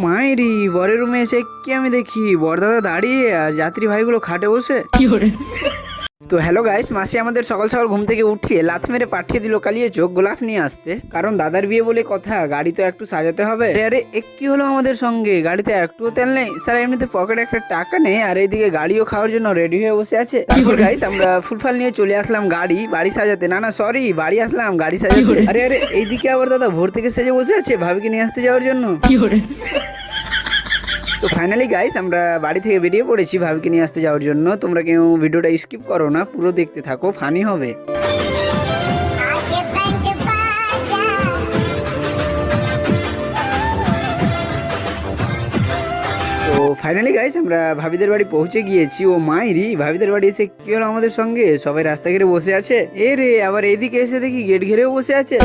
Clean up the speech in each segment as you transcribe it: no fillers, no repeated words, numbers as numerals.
মায়েরি বরের রুমে এসে কি আমি দেখি বরদাদা দাঁড়িয়ে আর যাত্রী ভাইগুলো খাটে বসে। তো হ্যালো গাইস, মাসি আমাদের সকাল সকাল ঘুম থেকে উঠিয়ে লাথ মেরে পাঠিয়ে দিল কালিয়ে চোখ গোলাপ নিয়ে আসতে, কারণ দাদার বিয়ে বলে কথা, গাড়ি তো একটু সাজাতে হবে। আরে কি হলো আমাদের সঙ্গে, গাড়িতে একটুও তেল নেই স্যার, এমনিতে পকেটে একটা টাকা নেই, আর এইদিকে গাড়িও খাওয়ার জন্য রেডি হয়ে বসে আছে। তারপর গাইস আমরা ফুলফাল নিয়ে চলে আসলাম বাড়ি সাজাতে, না সরি বাড়ি আসলাম গাড়ি সাজাতে। আরে এইদিকে আবার দাদা ভোর থেকে সেজে বসে আছে ভাবিকে নিয়ে আসতে যাওয়ার জন্য। তো ফাইনালি গাইস আমরা বাড়ি থেকে বেরিয়ে পড়েছি ভাবিকে নিয়ে আসতে যাওয়ার জন্য। তোমরা কেউ ভিডিওটা স্কিপ করো না, পুরো দেখতে থাকো, ফানি হবে। তো ফাইনালি গাইস আমরা ভাবিদের বাড়ি পৌঁছে গিয়েছি। ও মাইরি ভাবিদের বাড়ি এসে কি হলো আমাদের সঙ্গে, সবাই রাস্তা ঘিরে বসে আছে। এ রে আবার এইদিকে এসে দেখি গেট ঘিরেও বসে আছে।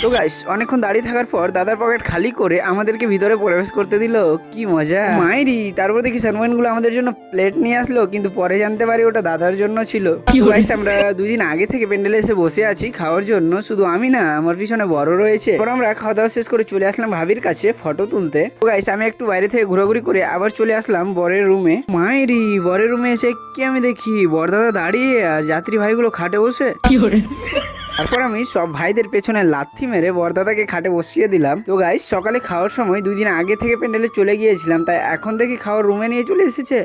তো গাইস অনেকক্ষণ দাঁড়িয়ে থাকার পর দাদার পকেট খালি করে আমাদেরকে ভিতরে প্রবেশ করতে দিল, কি মজা মাইরি। তারপর দেখি সানওয়ান গুলো আমাদের জন্য প্লেট নিয়ে আসলো, কিন্তু পরে জানতে পারি ওটা দাদার জন্য ছিল। গাইস আমরা 2 দিন আগে থেকে প্যান্ডেলে এসে বসে আছি খাওয়ার জন্য, শুধু আমি না আমার পিছনে বড় রয়েছে। পর আমরা খাওয়া দাওয়া শেষ করে চলে আসলাম ভাবির কাছে ফটো তুলতে। তো গাইস আমি একটু বাইরে থেকে ঘোরাঘুরি করে আবার চলে আসলাম বরের রুমে। মাইরি বরের রুমে এসে কি আমি দেখি বরদাদা দাঁড়িয়ে আর যাত্রী ভাইগুলো খাটে বসে। তারপর আমি সব ভাইদের পেছনে লাথি মেরে বরদাদাকে খাটে বসিয়ে দিলাম। তো গাইস সকালে খাওয়ার সময় 2 দিন আগে থেকে প্যান্ডেলে চলে গিয়েছিলাম, তাই এখন দেখি খাওয়ার রুমে নিয়ে চলে এসেছে।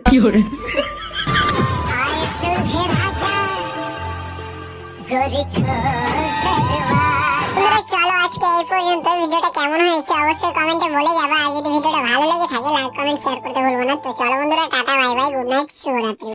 চলো আজকে এই পর্যন্ত। ভিডিওটা কেমন হয়েছে অবশ্যই কমেন্টে বলে যাবে, আর যদি ভিডিওটা ভালো লেগে থাকে লাইক কমেন্ট শেয়ার করতে ভুলবো না। তো চলো বন্ধুরা, tata bye bye, good night, শুভরাত্রি।